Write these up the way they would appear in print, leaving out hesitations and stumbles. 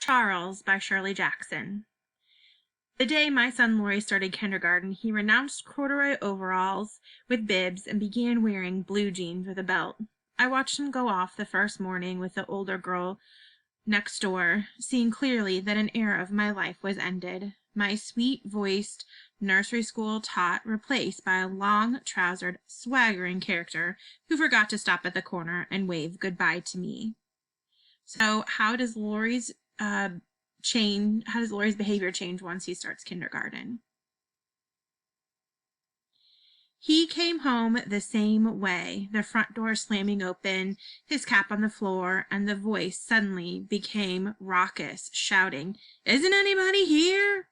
Charles by Shirley Jackson. The day my son Laurie started kindergarten, he renounced corduroy overalls with bibs and began wearing blue jeans with a belt. I watched him go off the first morning with the older girl next door, seeing clearly that an era of my life was ended. My sweet-voiced nursery school tot replaced by a long-trousered, swaggering character who forgot to stop at the corner and wave goodbye to me. So how does Laurie's behavior change once he starts kindergarten? He came home the same way, the front door slamming open, his cap on the floor, and the voice suddenly became raucous, shouting, "Isn't anybody here?"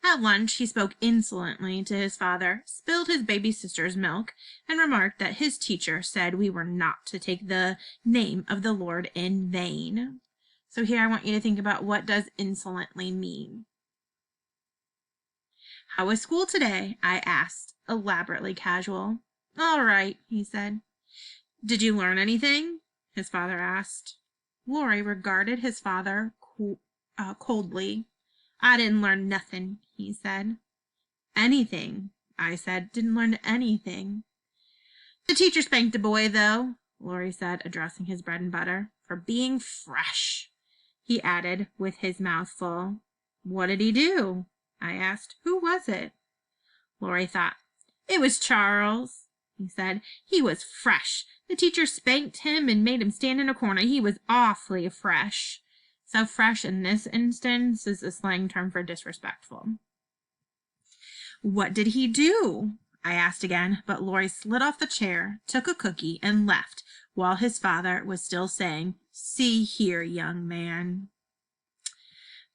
At lunch, he spoke insolently to his father, spilled his baby sister's milk, and remarked that his teacher said we were not to take the name of the Lord in vain. So here I want you to think about, what does insolently mean? "How was school today?" I asked, elaborately casual. "All right," he said. "Did you learn anything?" his father asked. Laurie regarded his father coldly. "I didn't learn nothing," he said. "Anything," I said. "Didn't learn anything." "The teacher spanked the boy, though," Laurie said, addressing his bread and butter, "for being fresh," he added, with his mouth full. "What did he do?" I asked. "Who was it?" Laurie thought. "It was Charles," he said. "He was fresh. The teacher spanked him and made him stand in a corner. He was awfully fresh." So fresh in this instance is a slang term for disrespectful. "What did he do?" I asked again, but Laurie slid off the chair, took a cookie, and left, while his father was still saying, "See here, young man."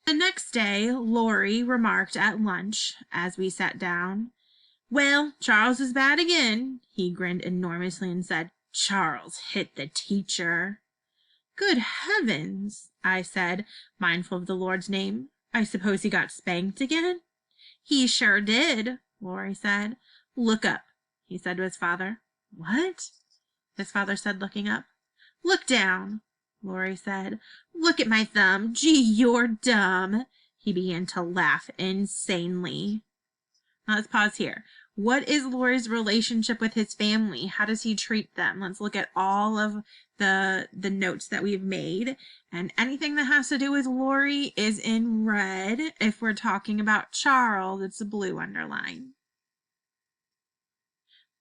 The next day, Laurie remarked at lunch, as we sat down, "Well, Charles is bad again." He grinned enormously and said, "Charles hit the teacher." "Good heavens," I said, mindful of the Lord's name. "I suppose he got spanked again?" "He sure did," Laurie said. "Look up," he said to his father. "What?" his father said, looking up. "Look down," Laurie said. "Look at my thumb. Gee, you're dumb." He began to laugh insanely. Now let's pause here. What is Laurie's relationship with his family? How does he treat them? Let's look at all of the notes that we've made. And anything that has to do with Laurie is in red. If we're talking about Charles, it's a blue underline.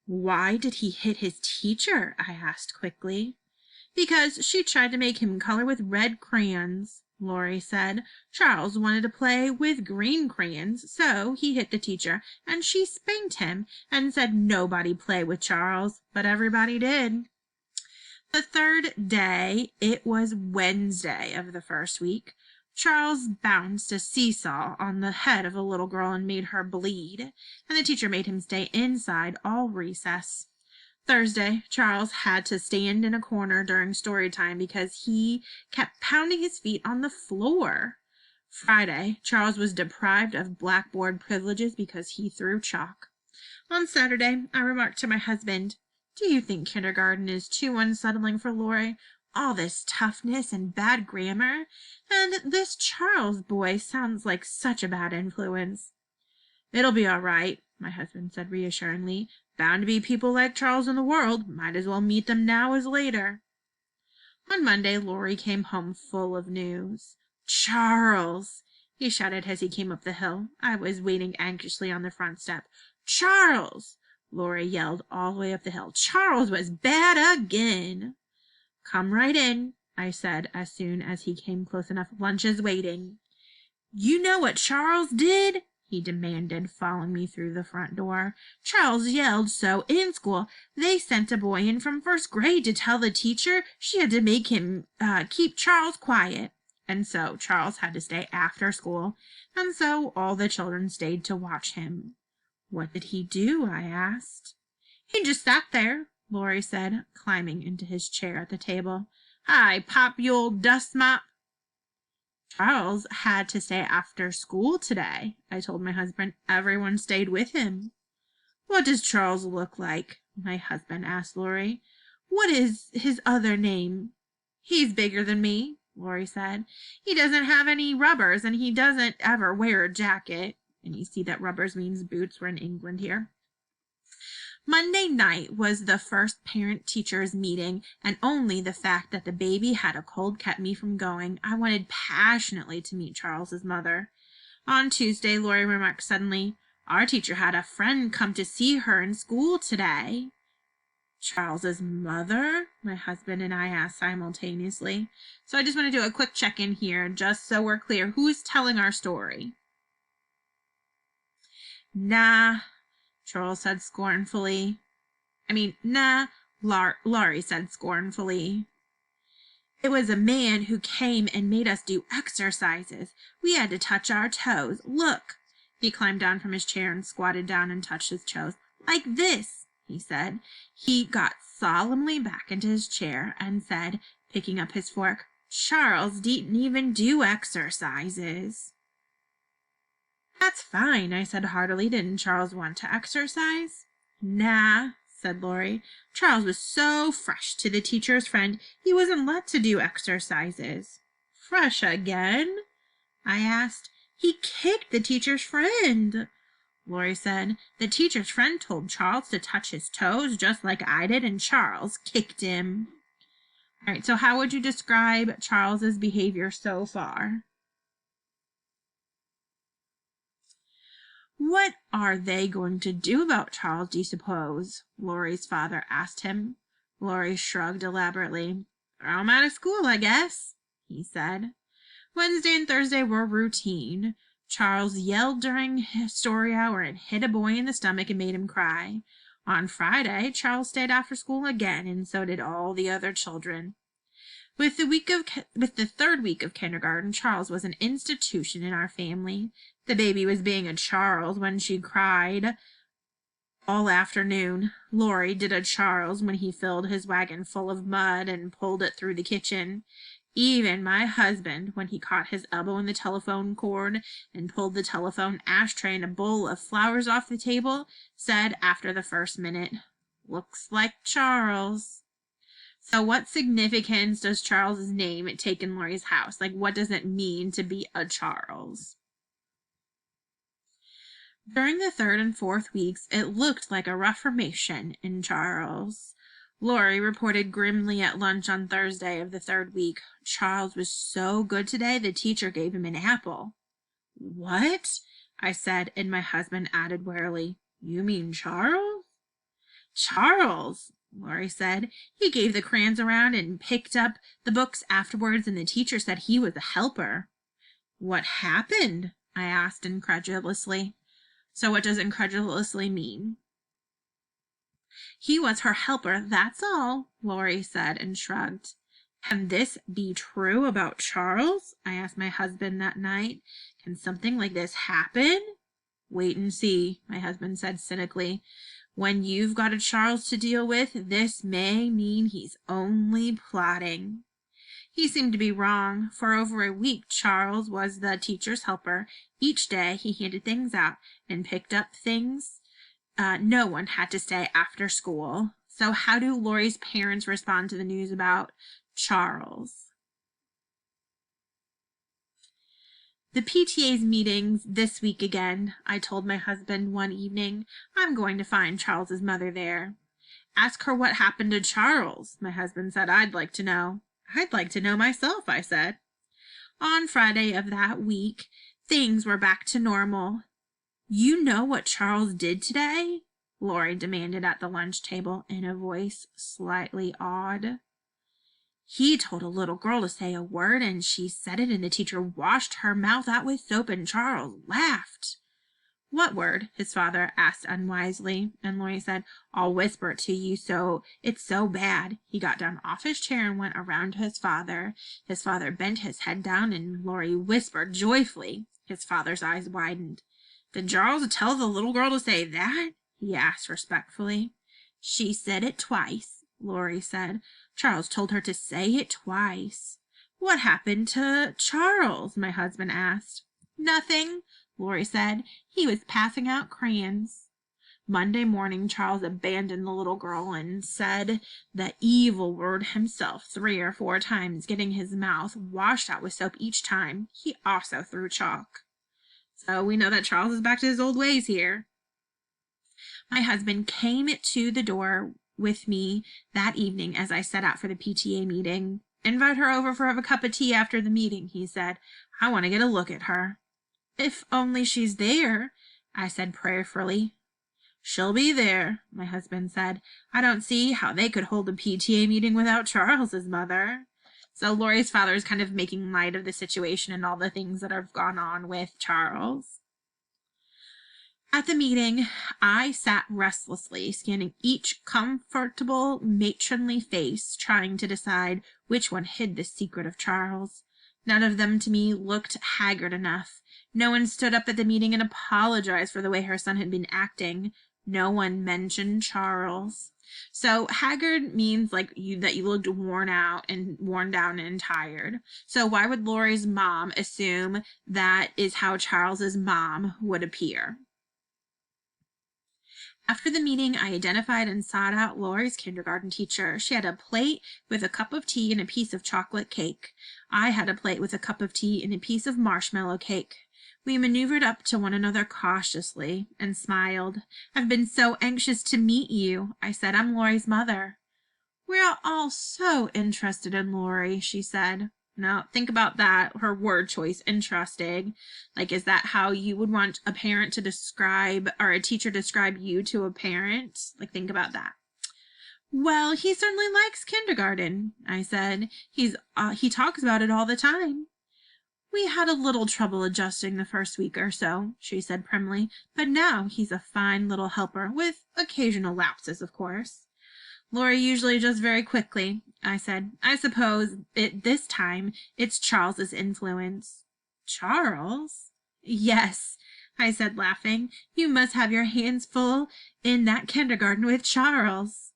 "Why did he hit his teacher?" I asked quickly. "Because she tried to make him color with red crayons," Laurie said. "Charles wanted to play with green crayons, so he hit the teacher, and she spanked him and said nobody play with Charles, but everybody did." The third day, it was Wednesday of the first week, Charles bounced a seesaw on the head of a little girl and made her bleed, and the teacher made him stay inside all recess. Thursday, Charles had to stand in a corner during story time because he kept pounding his feet on the floor. Friday, Charles was deprived of blackboard privileges because he threw chalk. On Saturday, I remarked to my husband, "Do you think kindergarten is too unsettling for Laurie? All this toughness and bad grammar, and this Charles boy sounds like such a bad influence." "It'll be all right," my husband said reassuringly. "Bound to be people like Charles in the world. Might as well meet them now as later." On Monday, Laurie came home full of news. "Charles!" he shouted as he came up the hill. I was waiting anxiously on the front step. "Charles!" Laurie yelled all the way up the hill. "Charles was bad again." "Come right in," I said as soon as he came close enough. "Lunch is waiting." "You know what Charles did?" he demanded, following me through the front door. "Charles yelled so in school they sent a boy in from first grade to tell the teacher she had to make him keep Charles quiet. And so Charles had to stay after school, and so all the children stayed to watch him." "What did he do?" I asked. "He just sat there," Laurie said, climbing into his chair at the table. "Hi, Pop, you old dust mop." "Charles had to stay after school today," I told my husband. "Everyone stayed with him." "What does Charles look like?" my husband asked Laurie. "What is his other name?" "He's bigger than me," Lori said. He doesn't have any rubbers, and he doesn't ever wear a jacket. And you see that rubbers means boots. We're in England here. Monday night was the first parent-teachers meeting, and only the fact that the baby had a cold kept me from going. I wanted passionately to meet Charles's mother. On Tuesday, Lori remarked suddenly, "Our teacher had a friend come to see her in school today." Charles's mother? My husband and I asked simultaneously. So I just want to do a quick check-in here, just so we're clear. Who's telling our story? Nah, Charles said scornfully. Nah, Laurie said scornfully. "It was a man who came and made us do exercises. We had to touch our toes. Look." He climbed down from his chair and squatted down and touched his toes. "Like this," he said. He got solemnly back into his chair and said, picking up his fork, "Charles didn't even do exercises." "That's fine," I said heartily. "Didn't Charles want to exercise?" "Nah," said Lori. "Charles was so fresh to the teacher's friend, he wasn't let to do exercises." "Fresh again?" I asked. "He kicked the teacher's friend," Lori said. "The teacher's friend told Charles to touch his toes just like I did, and Charles kicked him." All right, so how would you describe Charles's behavior so far? "What are they going to do about Charles, do you suppose?" Lori's father asked him. Lori shrugged elaborately. "Throw him out of school, I guess," he said. Wednesday and Thursday were routine. Charles yelled during story hour and hit a boy in the stomach and made him cry. On Friday, Charles stayed after school again, and so did all the other children. With the third week of kindergarten, Charles was an institution in our family. The baby was being a Charles when she cried all afternoon. Lori did a Charles when he filled his wagon full of mud and pulled it through the kitchen. Even my husband, when he caught his elbow in the telephone cord and pulled the telephone ashtray and a bowl of flowers off the table, said after the first minute, "Looks like Charles." So what significance does Charles's name take in Lori's house? Like, what does it mean to be a Charles? During the third and fourth weeks, it looked like a reformation in Charles. Lori reported grimly at lunch on Thursday of the third week. "Charles was so good today, the teacher gave him an apple." "What?" I said, and my husband added warily, "You mean Charles?" "Charles," Lori said. "He gave the crayons around and picked up the books afterwards, and the teacher said he was a helper." "What happened?" I asked incredulously. So what does incredulously mean? "He was her helper, that's all," Lori said and shrugged. "Can this be true about Charles?" I asked my husband that night. "Can something like this happen?" "Wait and see," my husband said cynically. "When you've got a Charles to deal with, this may mean he's only plotting." He seemed to be wrong. For over a week, Charles was the teacher's helper. Each day he handed things out and picked up things. No one had to stay after school. So how do Lori's parents respond to the news about Charles? "The PTA's meetings this week again," I told my husband one evening. "I'm going to find Charles's mother there." "Ask her what happened to Charles," my husband said. "I'd like to know." "I'd like to know myself," I said. On Friday of that week, things were back to normal. "You know what Charles did today?" Lori demanded at the lunch table in a voice slightly awed. "He told a little girl to say a word, and she said it, and the teacher washed her mouth out with soap, and Charles laughed." "What word?" his father asked unwisely, and Lori said, "I'll whisper it to you, so it's so bad." He got down off his chair and went around to his father. His father bent his head down, and Lori whispered joyfully. His father's eyes widened. "Did Charles tell the little girl to say that?" he asked respectfully. "She said it twice," Lori said. "Charles told her to say it twice." "What happened to Charles?" my husband asked. "Nothing," Lori said. "He was passing out crayons." Monday morning, Charles abandoned the little girl and said the evil word himself 3 or 4 times, getting his mouth washed out with soap each time. He also threw chalk. So we know that Charles is back to his old ways here. My husband came to the door with me that evening as I set out for the PTA meeting. "Invite her over for a cup of tea after the meeting," he said. "I want to get a look at her." "If only she's there," I said prayerfully. "She'll be there," my husband said. "I don't see how they could hold a PTA meeting without Charles's mother." So Lori's father is kind of making light of the situation and all the things that have gone on with Charles. At the meeting, I sat restlessly, scanning each comfortable, matronly face, trying to decide which one hid the secret of Charles. None of them to me looked haggard enough. No one stood up at the meeting and apologized for the way her son had been acting. No one mentioned Charles. So haggard means that you looked worn out and worn down and tired. So why would Lori's mom assume that is how Charles's mom would appear? After the meeting, I identified and sought out Lori's kindergarten teacher. She had a plate with a cup of tea and a piece of chocolate cake. I had a plate with a cup of tea and a piece of marshmallow cake. We maneuvered up to one another cautiously and smiled. "I've been so anxious to meet you," I said. "I'm Lori's mother." "We're all so interested in Lori," she said. Now, think about that, her word choice, interesting. Is that how you would want a parent to describe, or a teacher describe you to a parent? Think about that. "Well, he certainly likes kindergarten," I said. He talks about it all the time." "We had a little trouble adjusting the first week or so," she said primly, "but now he's a fine little helper, with occasional lapses, of course." "Lori usually does very quickly," I said. "I suppose this time it's Charles's influence." "Charles?" "Yes," I said, laughing. "You must have your hands full in that kindergarten with Charles."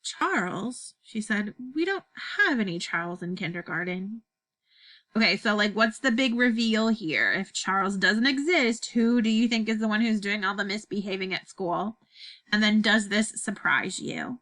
"Charles?" she said. "We don't have any Charles in kindergarten." Okay, so what's the big reveal here? If Charles doesn't exist, who do you think is the one who's doing all the misbehaving at school? And then, does this surprise you?